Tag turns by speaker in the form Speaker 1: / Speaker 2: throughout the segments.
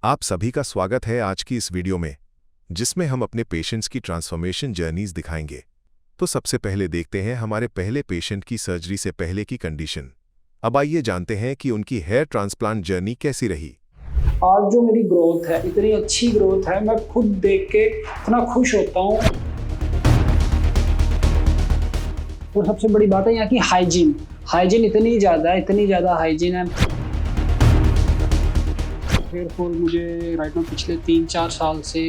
Speaker 1: आप सभी का स्वागत है आज की इस वीडियो में, जिसमें हम अपने पेशेंट्स की ट्रांसफॉर्मेशन जर्नीज दिखाएंगे। तो सबसे पहले देखते हैं हमारे पहले पेशेंट की सर्जरी से पहले की कंडीशन। अब आइए जानते हैं कि उनकी हेयर ट्रांसप्लांट जर्नी कैसी रही।
Speaker 2: आज जो मेरी ग्रोथ है, इतनी अच्छी ग्रोथ है, मैं खुद देख के इतना खुश होता हूँ। और सबसे बड़ी बात है यहाँ की हाइजीन इतनी ज़्यादा हाइजीन है। हेयर फॉल मुझे राइट में पिछले 3-4 साल से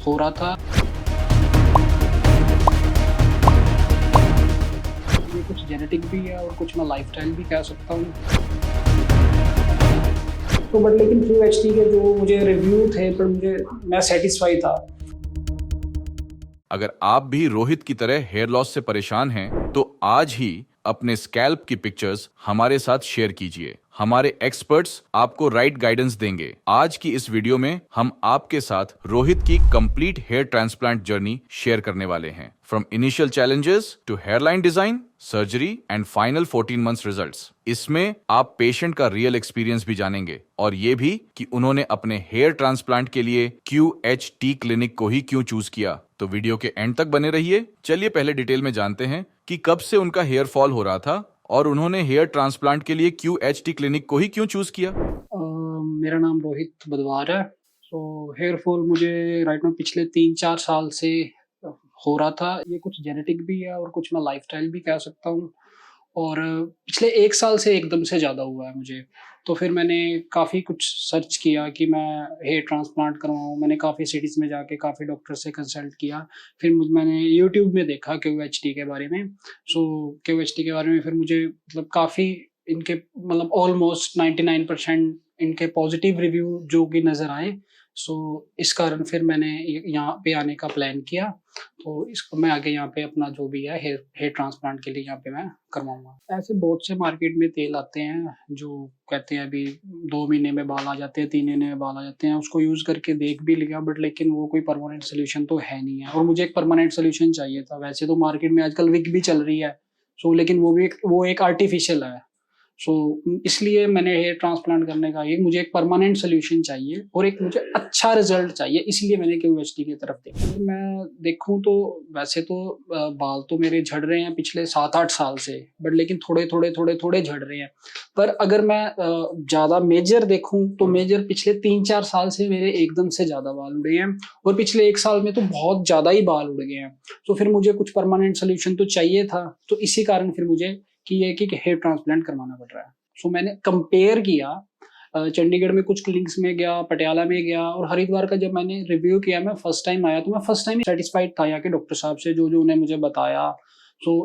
Speaker 2: हो रहा था। ये कुछ जेनेटिक भी है और कुछ मैं लाइफस्टाइल भी कह सकता हूँ। तो बट लेकिन QHT के जो मुझे रिव्यू थे, पर मैं सेटिस्फाई था।
Speaker 3: अगर आप भी रोहित की तरह हेयर लॉस से परेशान हैं, तो आज ही अपने स्कैल्प की पिक्चर्स हमारे साथ शेयर कीजिए। हमारे एक्सपर्ट्स आपको राइट गाइडेंस देंगे। आज की इस वीडियो में हम आपके साथ रोहित की complete hair transplant journey share करने वाले हैं, from initial challenges to hairline design, surgery and final 14 months results. इसमें आप पेशेंट का रियल एक्सपीरियंस भी जानेंगे और ये भी कि उन्होंने अपने हेयर ट्रांसप्लांट के लिए QHT क्लिनिक को ही क्यों चूज किया। तो वीडियो के एंड तक बने रहिए। चलिए पहले डिटेल में जानते हैं कि कब से उनका हेयर फॉल हो रहा था और उन्होंने हेयर ट्रांसप्लांट के लिए QHT क्लिनिक को ही क्यों चूज किया।
Speaker 2: मेरा नाम रोहित बदवार है। तो हेयर फॉल मुझे राइट में पिछले 3-4 साल से हो रहा था। ये कुछ जेनेटिक भी है और कुछ मैं लाइफस्टाइल भी कह सकता हूँ। और पिछले 1 साल से एकदम से ज़्यादा हुआ है मुझे। तो फिर मैंने काफ़ी कुछ सर्च किया कि मैं हेयर ट्रांसप्लांट करवाऊँ। मैंने काफ़ी सिटीज़ में जाके काफ़ी डॉक्टर से कंसल्ट किया। फिर मैंने यूट्यूब में देखा QHT के बारे में। QHT के बारे में फिर मुझे मतलब काफ़ी इनके मतलब ऑलमोस्ट 99% इनके पॉजिटिव रिव्यू जो कि नज़र आए। इस कारण फिर मैंने यहाँ पे आने का प्लान किया। तो इसको मैं आगे यहाँ पे अपना जो भी है हेयर ट्रांसप्लांट के लिए यहाँ पे मैं करवाऊँगा। ऐसे बहुत से मार्केट में तेल आते हैं जो कहते हैं अभी 2 महीने में बाल आ जाते हैं, 3 महीने में बाल आ जाते हैं। उसको यूज़ करके देख भी लिया, बट लेकिन वो कोई परमानेंट सोल्यूशन तो है नहीं है और मुझे एक परमानेंट सोल्यूशन चाहिए था। वैसे तो मार्केट में आजकल विग भी चल रही है, लेकिन वो एक आर्टिफिशियल है। इसलिए मैंने हेयर ट्रांसप्लांट करने का मुझे एक परमानेंट सोल्यूशन चाहिए और एक मुझे अच्छा रिजल्ट चाहिए, इसलिए मैंने QHT की तरफ देखा। मैं देखूं तो वैसे तो बाल तो मेरे झड़ रहे हैं पिछले 7-8 साल से, बट लेकिन थोड़े झड़ रहे हैं। पर अगर मैं ज़्यादा मेजर देखूं तो मेजर पिछले 3-4 साल से मेरे एकदम से ज़्यादा बाल उड़े हैं और पिछले 1 साल में तो बहुत ज़्यादा ही बाल उड़ गए हैं। तो फिर मुझे कुछ परमानेंट सोल्यूशन तो चाहिए था, तो इसी कारण फिर मुझे कि हेयर ट्रांसप्लांट करवाना पड़ रहा है। मैंने कंपेयर किया, चंडीगढ़ में कुछ क्लिनिक्स में गया, पटियाला में गया और हरिद्वार का जब मैंने रिव्यू किया, मैं फर्स्ट टाइम आया तो मैं फर्स्ट टाइम सेटिस्फाइड था यहाँ के डॉक्टर साहब से, जो जो उन्हें मुझे बताया।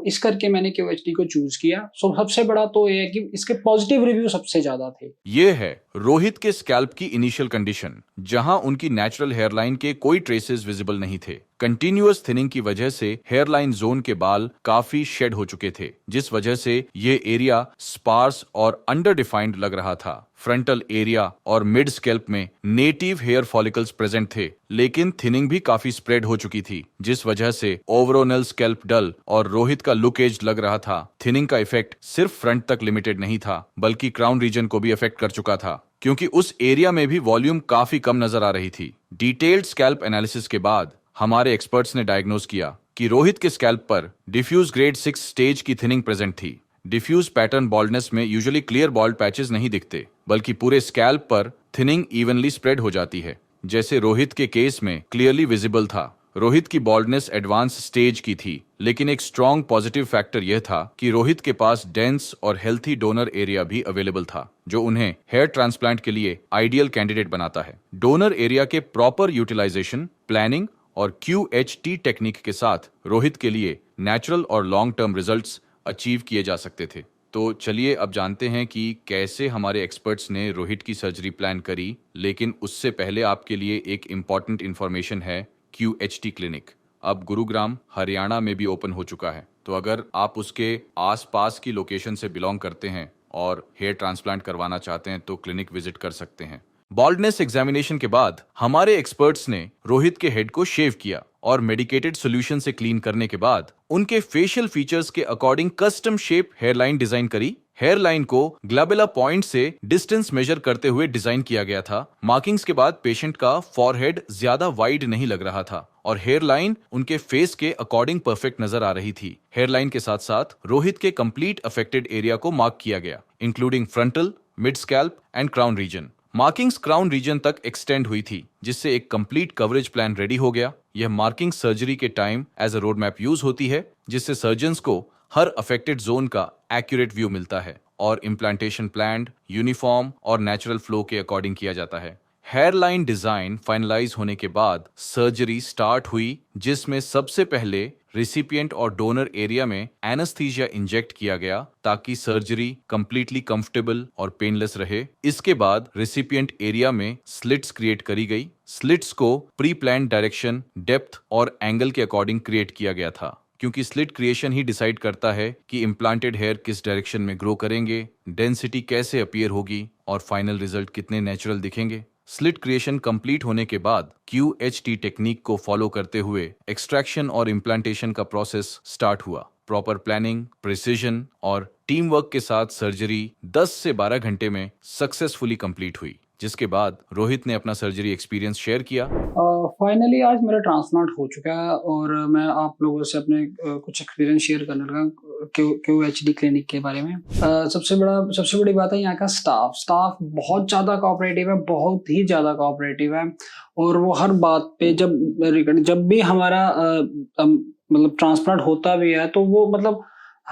Speaker 2: इस करके मैंने QHT को चूज किया। सबसे बड़ा तो ये है कि इसके पॉजिटिव रिव्यू सबसे ज्यादा थे।
Speaker 3: ये है रोहित के स्कैल्प की इनिशियल कंडीशन, जहां उनकी नेचुरल हेयरलाइन के कोई ट्रेसेस विजिबल नहीं थे। कंटिन्यूअस थिनिंग की वजह से हेयरलाइन जोन के बाल काफी शेड हो चुके थे, जिस वजह से ये एरिया स्पार्स और अंडर डिफाइंड लग रहा था। फ्रंटल एरिया और मिड स्कैल्प में नेटिव हेयर फॉलिकल्स प्रेजेंट थे, लेकिन थिनिंग भी काफी स्प्रेड हो चुकी थी, जिस वजह से ओवरऑल स्कैल्प डल और रोहित का लुक एज लग रहा था। थिनिंग का इफेक्ट सिर्फ फ्रंट तक लिमिटेड नहीं था, बल्कि क्राउन रीजन को भी इफेक्ट कर चुका था, क्योंकि उस एरिया में भी वॉल्यूम काफी कम नजर आ रही थी। डिटेल्ड स्कैल्प एनालिसिस के बाद हमारे एक्सपर्ट्स ने डायग्नोज किया कि रोहित के स्कैल्प पर डिफ्यूज ग्रेड 6 स्टेज की थिनिंग प्रेजेंट थी। डिफ्यूज पैटर्न बॉल्डनेस में यूजुअली क्लियर बॉल्ड पैचेस नहीं दिखते, बल्कि पूरे स्कैल्प पर थिनिंग इवनली स्प्रेड हो जाती है, जैसे रोहित के केस में क्लियरली विजिबल था। रोहित की बॉल्डनेस एडवांस स्टेज की थी, लेकिन एक स्ट्रॉन्ग पॉजिटिव फैक्टर यह था कि रोहित के पास डेंस और हेल्थी डोनर एरिया भी अवेलेबल था, जो उन्हें हेयर ट्रांसप्लांट के लिए आइडियल कैंडिडेट बनाता है। डोनर एरिया के प्रॉपर यूटिलाइजेशन, प्लानिंग और QHT टेक्निक के साथ रोहित के लिए नेचुरल और लॉन्ग टर्म रिजल्ट्स अचीव किए जा सकते थे। तो चलिए अब जानते हैं कि कैसे हमारे एक्सपर्ट्स ने रोहित की सर्जरी प्लान करी। लेकिन उससे पहले आपके लिए एक इम्पॉर्टेंट इन्फॉर्मेशन है। QHT क्लिनिक अब गुरुग्राम, हरियाणा में भी ओपन हो चुका है। तो अगर आप उसके आसपास की लोकेशन से बिलोंग करते हैं और हेयर ट्रांसप्लांट करवाना चाहते हैं, तो क्लिनिक विजिट कर सकते हैं। बॉल्डनेस एग्जामिनेशन के बाद हमारे एक्सपर्ट्स ने रोहित के हेड को शेव किया और मेडिकेटेड सॉल्यूशन से क्लीन करने के बाद उनके फेशियल फीचर्स के according custom shape hairline design करी, हेयर लाइन को ग्लोबुलर पॉइंट से डिस्टेंस मेजर करते हुए डिजाइन किया गया था। मार्किंग्स के बाद पेशेंट का फॉरहेड ज्यादा वाइड नहीं लग रहा था और हेयर लाइन उनके फेस के अकॉर्डिंग परफेक्ट नजर आ रही थी। हेयर लाइन के साथ साथ रोहित के कंप्लीट अफेक्टेड एरिया को मार्क किया गया, including frontal, mid scalp and crown region. Markings crown region तक एक्सटेंड हुई थी, जिससे एक कंप्लीट कवरेज प्लान रेडी हो गया। यह मार्किंग सर्जरी के time as a road map use होती है, जिससे सर्जन्स को हर अफेक्टेड जोन का एक्यूरेट व्यू मिलता है और इम्प्लांटेशन प्लान यूनिफॉर्म और नेचुरल फ्लो के अकॉर्डिंग किया जाता है। हेयर लाइन डिजाइन फाइनलाइज होने के बाद सर्जरी स्टार्ट हुई, जिसमें सबसे पहले रिसिपिएंट और डोनर एरिया में एनेस्थीसिया इंजेक्ट किया गया ताकि सर्जरी कंप्लीटली कंफर्टेबल और पेनलेस रहे। इसके बाद रिसिपिएंट एरिया में स्लिट्स क्रिएट करी गई। स्लिट्स को प्री प्लान्ड डायरेक्शन, डेप्थ और एंगल के अकॉर्डिंग क्रिएट किया गया था, क्योंकि स्लिट क्रिएशन ही डिसाइड करता है कि इम्प्लांटेड हेयर किस डायरेक्शन में ग्रो करेंगे, डेंसिटी कैसे अपीयर होगी और फाइनल रिजल्ट कितने नेचुरल दिखेंगे। स्लिट क्रिएशन कंप्लीट होने के बाद QHT टेक्निक को फॉलो करते हुए एक्सट्रैक्शन और इम्प्लांटेशन का प्रोसेस स्टार्ट हुआ। प्रॉपर प्लानिंग, प्रिसीजन और टीम वर्क के साथ सर्जरी 10 से 12 घंटे में सक्सेसफुली कंप्लीट हुई, जिसके बाद रोहित ने अपना सर्जरी एक्सपीरियंस शेयर किया।
Speaker 2: फाइनली आज मेरा ट्रांसप्लांट हो चुका है और मैं आप लोगों से अपने कुछ एक्सपीरियंस शेयर करने लगा QHD क्लिनिक के बारे में। सबसे बड़ी बात है यहाँ का स्टाफ बहुत ज़्यादा कोऑपरेटिव है, बहुत ही ज़्यादा कोऑपरेटिव है। और वो हर बात पे जब भी हमारा मतलब ट्रांसप्लांट होता भी है, तो वो मतलब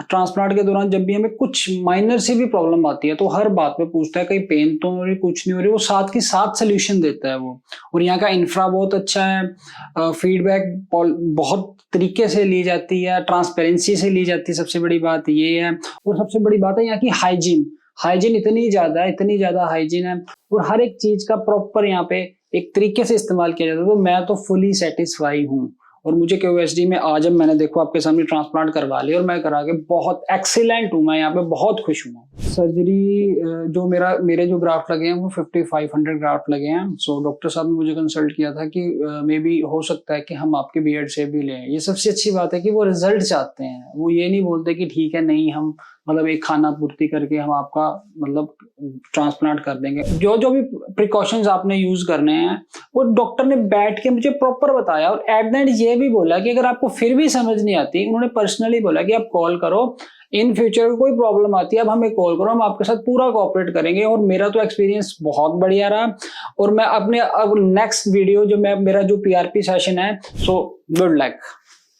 Speaker 2: ट्रांसप्लांट के दौरान जब भी हमें कुछ माइनर सी भी प्रॉब्लम आती है तो हर बात पे पूछता है, कहीं पेन तो नहीं हो रही, कुछ नहीं हो रही, वो साथ के साथ सोल्यूशन देता है वो। और यहाँ का इंफ्रा बहुत अच्छा है, फीडबैक बहुत तरीके से ली जाती है, ट्रांसपेरेंसी से ली जाती है, सबसे बड़ी बात ये है। और सबसे बड़ी बात है यहाँ की हाइजीन इतनी ज्यादा हाइजीन है और हर एक चीज का प्रॉपर यहाँ पे एक तरीके से इस्तेमाल किया जाता है। तो मैं तो फुली सेटिस्फाई हूँ और मुझे QHD में आज जब मैंने देखो आपके सामने ट्रांसप्लांट करवा लिया और मैं करा के बहुत एक्सीलेंट हूँ, मैं यहाँ पे बहुत खुश हूँ। सर्जरी जो मेरे जो ग्राफ्ट लगे हैं वो 5500 ग्राफ्ट लगे हैं। सो डॉक्टर साहब ने मुझे कंसल्ट किया था कि मे बी हो सकता है कि हम आपके बियर्ड से भी लें। ये सबसे अच्छी बात है कि वो रिजल्ट चाहते हैं, वो ये नहीं बोलते कि ठीक है नहीं हम मतलब एक खाना पूर्ति करके हम आपका मतलब ट्रांसप्लांट कर देंगे। जो भी प्रिकॉशंस आपने यूज करने हैं वो डॉक्टर ने बैठ के मुझे प्रॉपर बताया और एट द एंड ये भी बोला कि अगर आपको फिर भी समझ नहीं आती, उन्होंने पर्सनली बोला कि आप कॉल करो, इन फ्यूचर कोई प्रॉब्लम आती है अब हमें कॉल करो, हम आपके साथ पूरा कोऑपरेट करेंगे। और मेरा तो एक्सपीरियंस बहुत बढ़िया रहा और मैं अपने अब नेक्स्ट वीडियो जो मेरा जो PRP सेशन है, सो गुड लक।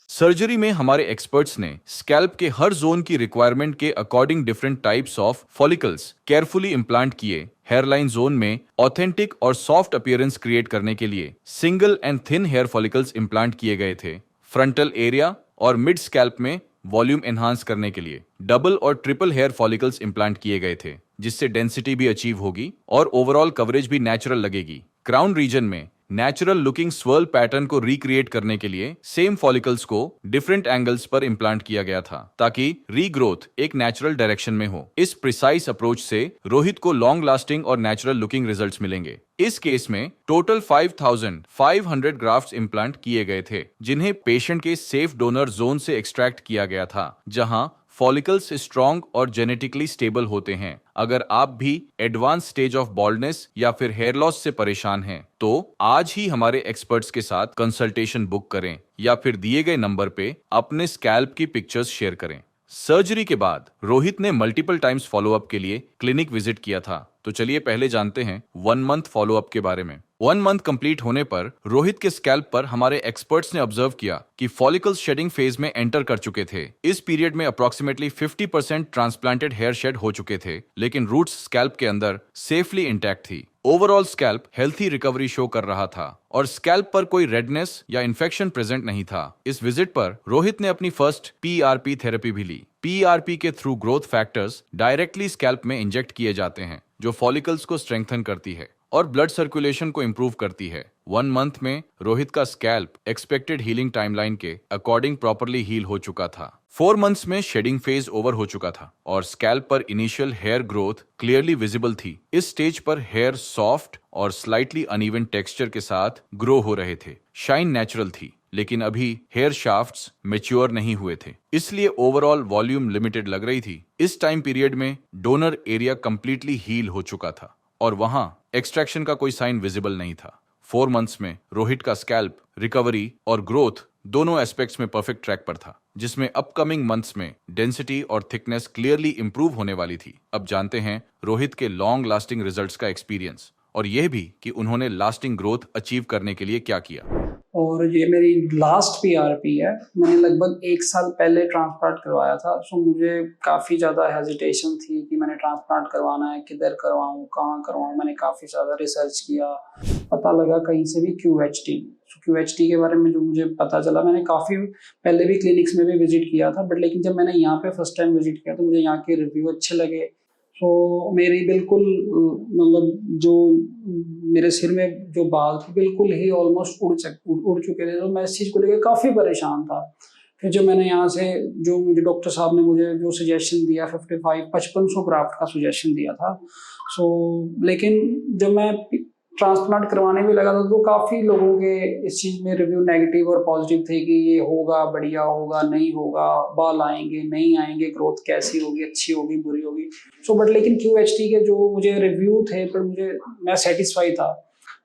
Speaker 3: सर्जरी में हमारे एक्सपर्ट्स ने स्कैल्प के हर जोन की रिक्वायरमेंट के according different types of follicles carefully implant किए। हेयरलाइन जोन में ऑथेंटिक और सॉफ्ट अपीयरेंस क्रिएट करने के लिए single and thin hair follicles implant किए गए थे। फ्रंटल एरिया और मिड स्कैल्प में वॉल्यूम एनहांस करने के लिए डबल और ट्रिपल हेयर फॉलिकल्स इम्प्लांट किए गए थे, जिससे डेंसिटी भी अचीव होगी और ओवरऑल कवरेज भी नेचुरल लगेगी। क्राउन रीजन में नेचुरल लुकिंग स्वर्ल पैटर्न को रिक्रिएट करने के लिए सेम फॉलिकल्स को डिफरेंट एंगल्स पर इम्प्लांट किया गया था ताकि रीग्रोथ एक नेचुरल डायरेक्शन में हो। इस प्रिसाइज अप्रोच से रोहित को लॉन्ग लास्टिंग और नेचुरल लुकिंग रिजल्ट्स मिलेंगे। इस केस में टोटल 5500 ग्राफ्ट्स इम्प्लांट किए गए थे, जिन्हें पेशेंट के सेफ डोनर जोन से एक्सट्रैक्ट किया गया था, जहां फॉलिकल्स स्ट्रॉन्ग और जेनेटिकली स्टेबल होते हैं। अगर आप भी एडवांस स्टेज ऑफ बॉल्डनेस या फिर हेयर लॉस से परेशान हैं, तो आज ही हमारे एक्सपर्ट्स के साथ कंसल्टेशन बुक करें या फिर दिए गए नंबर पे अपने स्कैल्प की पिक्चर्स शेयर करें। सर्जरी के बाद रोहित ने मल्टीपल टाइम्स फॉलोअप के लिए क्लिनिक विजिट किया था, तो चलिए पहले जानते हैं 1 मंथ फॉलोअप के बारे में। 1 मंथ कंप्लीट होने पर रोहित के स्कैल्प पर हमारे एक्सपर्ट्स ने ऑब्जर्व किया कि फॉलिकल्स शेडिंग फेज में एंटर कर चुके थे। इस पीरियड में अप्रोक्सीमेटली 50% ट्रांसप्लांटेड हेयर शेड हो चुके थे, लेकिन रूट्स स्कैल्प के अंदर सेफली इंटैक्ट थी। Overall scalp healthy recovery show कर रहा था और स्कैल्प पर कोई रेडनेस या इन्फेक्शन प्रेजेंट नहीं था। इस विजिट पर रोहित ने अपनी फर्स्ट PRP थेरेपी भी ली। PRP के through growth factors directly scalp में इंजेक्ट किए जाते हैं, जो फॉलिकल्स को स्ट्रेंथन करती है और ब्लड सर्कुलेशन को इंप्रूव करती है। 1 मंथ में रोहित का स्कैल्प एक्सपेक्टेड हीलिंग टाइमलाइन के अकॉर्डिंग प्रॉपरली हील हो चुका था। 4 मंथ्स में शेडिंग फेज ओवर हो चुका था और स्कैल्प पर initial hair growth clearly visible थी। इस स्टेज पर हेयर सॉफ्ट और स्लाइटली अनइवन टेक्सचर के साथ ग्रो हो रहे थे। शाइन नेचुरल थी। लेकिन अभी हेयर शाफ्ट्स मैच्योर नहीं हुए थे, इसलिए ओवरऑल वॉल्यूम लिमिटेड लग रही थी। इस टाइम पीरियड में डोनर एरिया कंप्लीटली हील हो चुका था और वहां एक्सट्रैक्शन का कोई साइन विजिबल नहीं था। 4 मंथ्स में रोहित का स्कैल्प रिकवरी और ग्रोथ दोनों एस्पेक्ट्स में परफेक्ट ट्रैक पर था, जिसमें अपकमिंग मंथ्स में डेंसिटी और थिकनेस क्लियरली इंप्रूव होने वाली थी। अब जानते हैं रोहित के लॉन्ग लास्टिंग रिजल्ट्स का एक्सपीरियंस और यह भी कि उन्होंने लास्टिंग ग्रोथ अचीव करने के लिए क्या किया।
Speaker 2: और ये मेरी लास्ट पीआरपी है। मैंने लगभग 1 साल पहले ट्रांसप्लांट करवाया था। सो मुझे काफ़ी ज़्यादा हेजिटेशन थी कि मैंने ट्रांसप्लांट करवाना है, किधर करवाऊँ, कहाँ करवाऊँ। मैंने काफ़ी ज़्यादा रिसर्च किया, पता लगा कहीं से भी QHT। QHT के बारे में जो मुझे पता चला, मैंने काफ़ी पहले भी क्लिनिक्स में भी विजिट किया था, बट लेकिन जब मैंने यहाँ पे फर्स्ट टाइम विजिट किया तो मुझे यहाँ के रिव्यू अच्छे लगे। तो मेरी बिल्कुल मतलब जो मेरे सिर में जो बाल थे बिल्कुल ही ऑलमोस्ट उड़ चुके थे, तो मैं इस चीज़ को लेकर काफ़ी परेशान था। फिर जब मैंने यहाँ से जो मुझे डॉक्टर साहब ने मुझे जो सजेशन दिया 5500 ग्राफ्ट का सजेशन दिया था। सो लेकिन जब मैं ट्रांसप्लांट करवाने भी लगा था तो काफ़ी लोगों के इस चीज़ में रिव्यू नेगेटिव और पॉजिटिव थे कि ये होगा, बढ़िया होगा, नहीं होगा, बाल आएंगे, नहीं आएंगे, ग्रोथ कैसी होगी, अच्छी होगी, बुरी होगी। सो बट लेकिन QHT के जो मुझे रिव्यू थे पर मैं सेटिस्फाई था।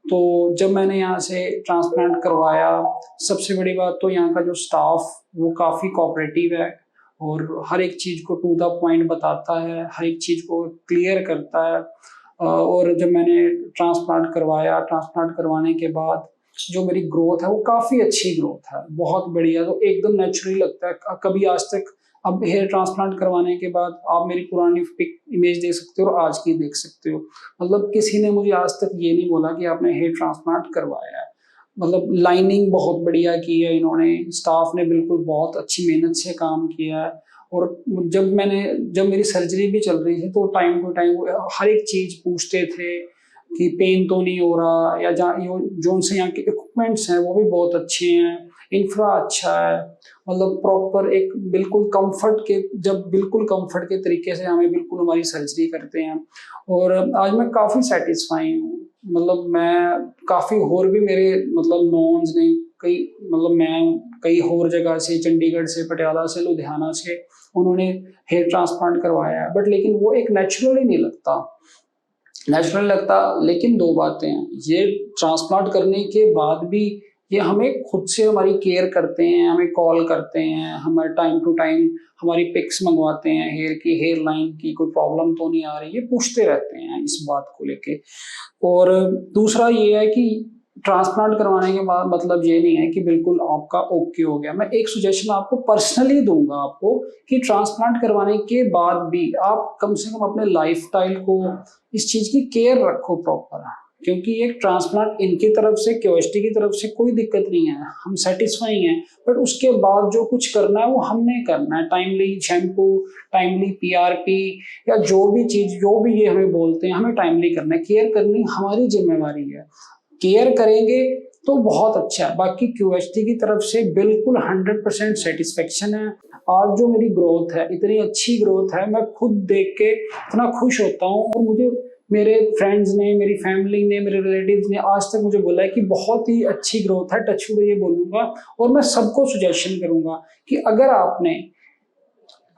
Speaker 2: तो जब मैंने यहाँ से ट्रांसप्लांट करवाया, सबसे बड़ी बात तो यहाँ का जो स्टाफ वो काफ़ी कोऑपरेटिव है और हर एक चीज़ को टू द पॉइंट बताता है, हर एक चीज़ को क्लियर करता है। और जब मैंने ट्रांसप्लांट करवाने के बाद जो मेरी ग्रोथ है वो काफ़ी अच्छी ग्रोथ है, बहुत बढ़िया। तो एकदम नेचुरली लगता है। कभी आज तक, अब हेयर ट्रांसप्लांट करवाने के बाद आप मेरी पुरानी पिक इमेज देख सकते हो और आज की देख सकते हो। मतलब किसी ने मुझे आज तक ये नहीं बोला कि आपने हेयर ट्रांसप्लांट करवाया है। मतलब लाइनिंग बहुत बढ़िया की है इन्होंने, स्टाफ ने बिल्कुल बहुत अच्छी मेहनत से काम किया है। और जब मेरी सर्जरी भी चल रही थी तो टाइम टू टाइम हर एक चीज़ पूछते थे कि पेन तो नहीं हो रहा, या जो से यहाँ के इक्विपमेंट्स हैं वो भी बहुत अच्छे हैं, इंफ्रा अच्छा है। मतलब प्रॉपर एक बिल्कुल कंफर्ट के तरीके से हमें बिल्कुल हमारी सर्जरी करते हैं। और आज मैं काफ़ी सेटिस्फाई हूँ। मतलब मैं काफ़ी और भी मेरे मतलब नॉन्स ने मैं कई और जगह से, चंडीगढ़ से, पटियाला से, लुधियाना से उन्होंने हेयर ट्रांसप्लांट करवाया है, बट लेकिन वो एक नेचुरल ही नहीं लगता। लेकिन 2 बातें हैं, ये ट्रांसप्लांट करने के बाद भी ये हमें खुद से हमारी केयर करते हैं, हमें कॉल करते हैं, हमारे टाइम टू टाइम हमारी पिक्स मंगवाते हैं, हेयर लाइन की कोई प्रॉब्लम तो नहीं आ रही, ये पूछते रहते हैं इस बात को लेके। और दूसरा ये है कि ट्रांसप्लांट करवाने के बाद मतलब ये नहीं है कि बिल्कुल आपका ओके हो गया। मैं एक सजेशन आपको पर्सनली दूंगा आपको कि ट्रांसप्लांट करवाने के बाद भी आप कम से कम अपने लाइफस्टाइल को, इस चीज़ की केयर रखो प्रॉपर, क्योंकि एक ट्रांसप्लांट इनकी तरफ से, QHT की तरफ से कोई दिक्कत नहीं है, हम सेटिस्फाई हैं। बट उसके बाद जो कुछ करना है वो हमने करना है। टाइमली शैम्पू, टाइमली PRP या जो भी ये हमें बोलते हैं, हमें टाइमली करना है। केयर करनी हमारी जिम्मेवारी है, केयर करेंगे तो बहुत अच्छा है। बाकी QHT की तरफ से बिल्कुल 100% सेटिस्फेक्शन है। आज जो मेरी ग्रोथ है, इतनी अच्छी ग्रोथ है, मैं खुद देख के इतना खुश होता हूँ। और मुझे मेरे फ्रेंड्स ने, मेरी फैमिली ने, मेरे रिलेटिव्स ने आज तक मुझे बोला है कि बहुत ही अच्छी ग्रोथ है। टच वुड ये बोलूँगा और मैं सबको सजेशन करूँगा कि अगर आपने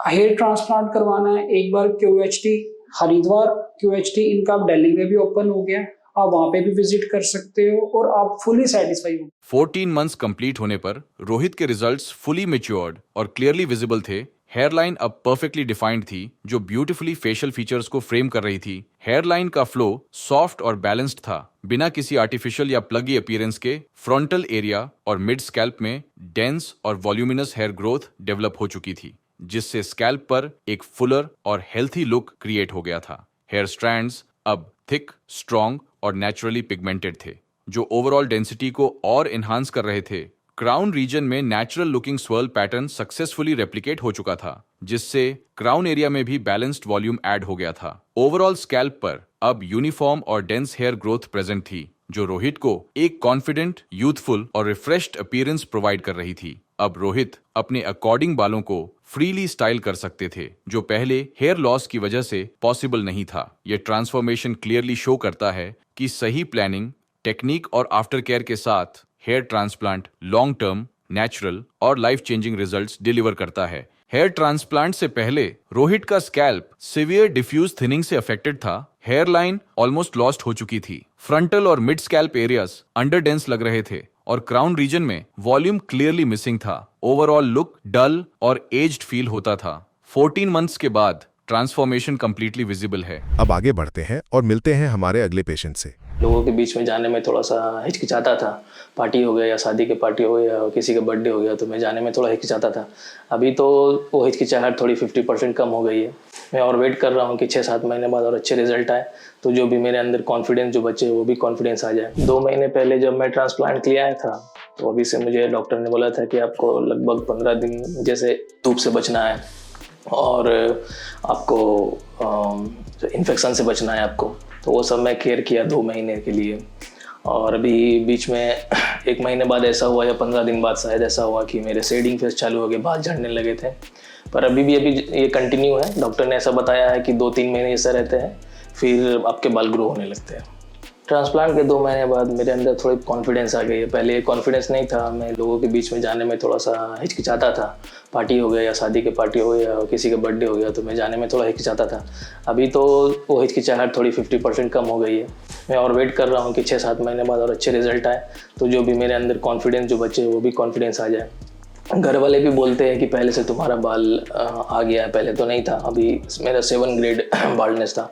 Speaker 2: हेयर ट्रांसप्लांट करवाना है, एक बार QHT हरिद्वार, QHT इनका अब दिल्ली में भी ओपन हो गया, आप वहां पे भी विजिट कर सकते हो और आप फुली सेटिस्फाई हो।
Speaker 3: 14 मंथ्स कंप्लीट होने पर रोहित के रिजल्ट्स फुली मैच्योर्ड और क्लियरली विजिबल थे। हेयरलाइन अब परफेक्टली डिफाइंड थी, जो ब्यूटीफुली फेशियल फीचर्स को फ्रेम कर रही थी। हेयरलाइन का फ्लो सॉफ्ट और बैलेंस्ड था, बिना किसी आर्टिफिशियल या प्लगी अपीयरेंस के। फ्रंटल एरिया और मिड स्कैल्प में डेंस और वॉल्यूमिनस हेयर ग्रोथ डेवलप हो चुकी थी, जिससे स्कैल्प पर एक फुलर और हेल्थी लुक क्रिएट हो गया था। हेयर स्ट्रैंड्स अब थिक, स्ट्रॉन्ग और नेचुरली पिगमेंटेड थे, जो ओवरऑल डेंसिटी को और एनहांस कर रहे थे। क्राउन रीजन में natural looking swirl pattern successfully replicate हो चुका था, जिससे क्राउन एरिया में भी बैलेंस्ड वॉल्यूम ऐड हो गया था। ओवरऑल स्कैल्प पर अब यूनिफॉर्म और डेंस हेयर ग्रोथ प्रेजेंट थी, जो रोहित को एक कॉन्फिडेंट, यूथफुल और रिफ्रेश्ड अपीयरेंस प्रोवाइड कर रही थी। अब रोहित अपने अकॉर्डिंग बालों को फ्रीली स्टाइल कर सकते थे, जो पहले हेयर लॉस की वजह से पॉसिबल नहीं था। यह ट्रांसफॉर्मेशन क्लियरली शो करता है कि सही प्लानिंग, टेक्निक और आफ्टर केयर के साथ hair transplant long term natural और लाइफ चेंजिंग रिजल्ट्स डिलीवर करता है। हेयर ट्रांसप्लांट से पहले रोहित का स्कैल्प सिवियर डिफ्यूज थिनिंग से अफेक्टेड था। हेयर लाइन ऑलमोस्ट लॉस्ट हो चुकी थी। फ्रंटल और mid scalp areas under dense लग रहे थे और क्राउन रीजन में वॉल्यूम क्लियरली मिसिंग था। ओवरऑल लुक डल और एज्ड फील होता था। 14 मंथ्स के बाद ट्रांसफॉर्मेशन कंप्लीटली विजिबल है।
Speaker 1: अब आगे बढ़ते हैं और मिलते हैं हमारे अगले पेशेंट से।
Speaker 4: लोगों के बीच में जाने में थोड़ा सा हिचकिचाता था। पार्टी हो गया या शादी के पार्टी हो गया या किसी का बर्थडे हो गया तो मैं जाने में थोड़ा हिचकिचाता था। अभी तो वो हिचकिचाहट थोड़ी 50% कम हो गई है। मैं और वेट कर रहा हूँ कि 6-7 महीने बाद और अच्छे रिजल्ट आए तो जो भी मेरे अंदर कॉन्फिडेंस जो बचे वो भी कॉन्फिडेंस आ जाए। 2 महीने पहले जब मैं ट्रांसप्लांट के लिए आया था तो अभी से मुझे डॉक्टर ने बोला था कि आपको लगभग 15 दिन जैसे धूप से बचना है और आपको इन्फेक्शन से बचना है आपको। तो वो सब मैं केयर किया 2 महीने के लिए। और अभी बीच में 1 महीने बाद ऐसा हुआ या 15 दिन बाद शायद ऐसा हुआ कि मेरे शेडिंग फेस चालू हो गए, बाल झड़ने लगे थे। पर अभी ये कंटिन्यू है। डॉक्टर ने ऐसा बताया है कि 2-3 महीने ऐसा रहते हैं फिर आपके बाल ग्रो होने लगते हैं। ट्रांसप्लांट के 2 महीने बाद मेरे अंदर थोड़ी कॉन्फिडेंस आ गई है। पहले कॉन्फिडेंस नहीं था। मैं लोगों के बीच में जाने में थोड़ा सा हिचकिचाता था। पार्टी हो गया या शादी के पार्टी हो गया या किसी का बर्थडे हो गया तो मैं जाने में थोड़ा हिचकिचाता था। अभी तो वो हिचकिचाहट थोड़ी 50% कम हो गई है। मैं और वेट कर रहा हूँ कि 6-7 महीने बाद और अच्छे रिजल्ट आए तो जो भी मेरे अंदर कॉन्फिडेंस जो बचे वो भी कॉन्फिडेंस आ जाए। घर वाले भी बोलते हैं कि पहले से तुम्हारा बाल आ गया है, पहले तो नहीं था। अभी मेरा 7 ग्रेड बाल्डनेस था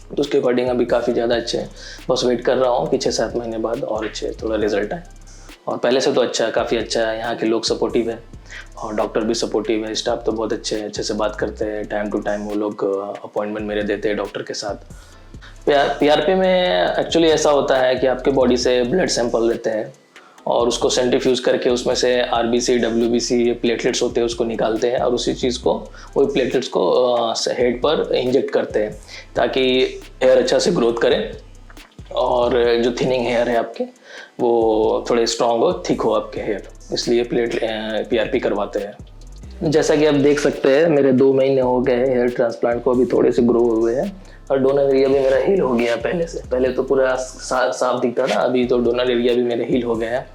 Speaker 4: तो उसके अकॉर्डिंग अभी काफ़ी ज़्यादा अच्छे हैं। बस वेट कर रहा हूँ कि 6-7 महीने बाद और अच्छे थोड़ा रिजल्ट आए। और पहले से तो अच्छा है, काफ़ी अच्छा है। यहाँ के लोग सपोर्टिव है और डॉक्टर भी सपोर्टिव है। स्टाफ तो बहुत अच्छे से बात करते हैं। टाइम टू टाइम वो लोग अपॉइंटमेंट मेरे देते हैं डॉक्टर के साथ। PRP में एक्चुअली ऐसा होता है कि आपके बॉडी से ब्लड सैंपल लेते हैं और उसको सेंट्रीफ्यूज करके उसमें से RBC, WBC ये प्लेटलेट्स होते हैं उसको निकालते हैं और उसी चीज़ को वही प्लेटलेट्स को हेड पर इंजेक्ट करते हैं ताकि हेयर अच्छा से ग्रोथ करे और जो थिनिंग हेयर है आपके वो थोड़े स्ट्रॉन्ग हो, थिक हो आपके हेयर, इसलिए PRP करवाते हैं। जैसा कि आप देख सकते हैं मेरे 2 महीने हो गए हैं हेयर ट्रांसप्लांट को, अभी थोड़े से ग्रो हुए हैं और डोनर एरिया भी मेरा हील हो गया पहले से। पहले तो पूरा साफ दिखता था, अभी तो डोनर एरिया भी मेरे हील हो गया है।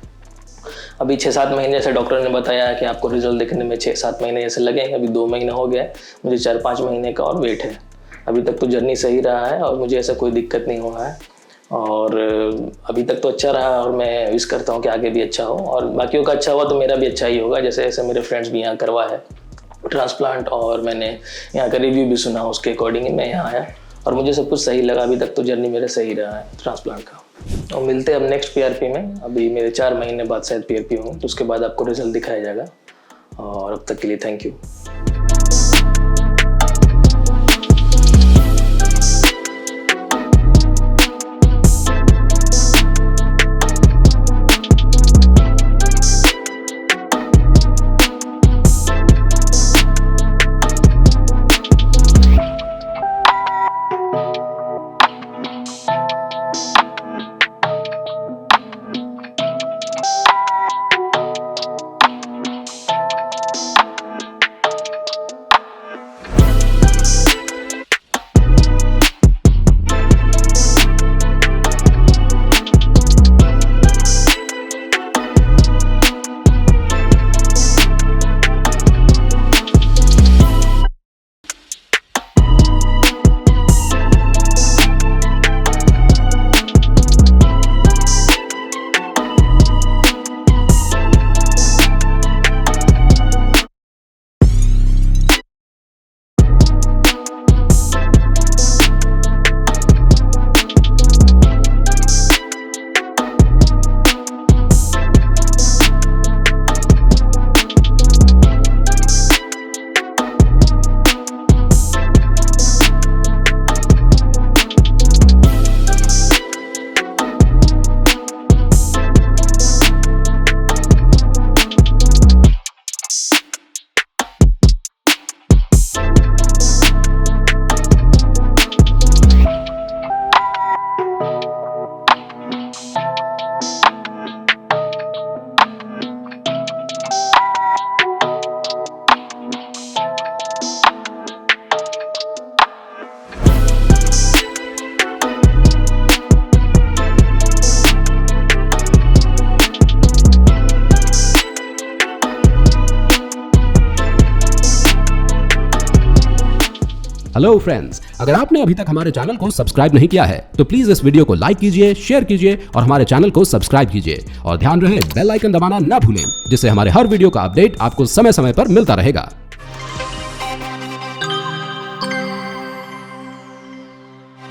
Speaker 4: अभी 6-7 महीने से डॉक्टर ने बताया कि आपको रिजल्ट देखने में 6-7 महीने ऐसे लगेंगे। अभी 2 महीने हो गए, मुझे 4-5 महीने का और वेट है। अभी तक तो जर्नी सही रहा है और मुझे ऐसा कोई दिक्कत नहीं हुआ है और अभी तक तो अच्छा रहा और मैं विश करता हूँ कि आगे भी अच्छा हो और बाकियों का अच्छा हुआ तो मेरा भी अच्छा ही होगा। जैसे जैसे मेरे फ्रेंड्स भी यहाँ करवा है ट्रांसप्लांट और मैंने यहाँ का रिव्यू भी सुना, उसके अकॉर्डिंग मैं यहाँ आया और मुझे सब कुछ सही लगा। अभी तक तो जर्नी मेरा सही रहा है ट्रांसप्लांट का। और मिलते हैं अब नेक्स्ट PRP में। अभी मेरे 4 महीने बाद शायद PRP हों तो उसके बाद आपको रिजल्ट दिखाया जाएगा और अब तक के लिए थैंक यू।
Speaker 5: हेलो फ्रेंड्स, अगर आपने अभी तक हमारे चैनल को सब्सक्राइब नहीं किया है तो प्लीज इस वीडियो को लाइक कीजिए, शेयर कीजिए और हमारे चैनल को सब्सक्राइब कीजिए और ध्यान रहे बेल आइकन दबाना ना भूलें, जिससे हमारे हर वीडियो का अपडेट आपको समय समय पर मिलता रहेगा।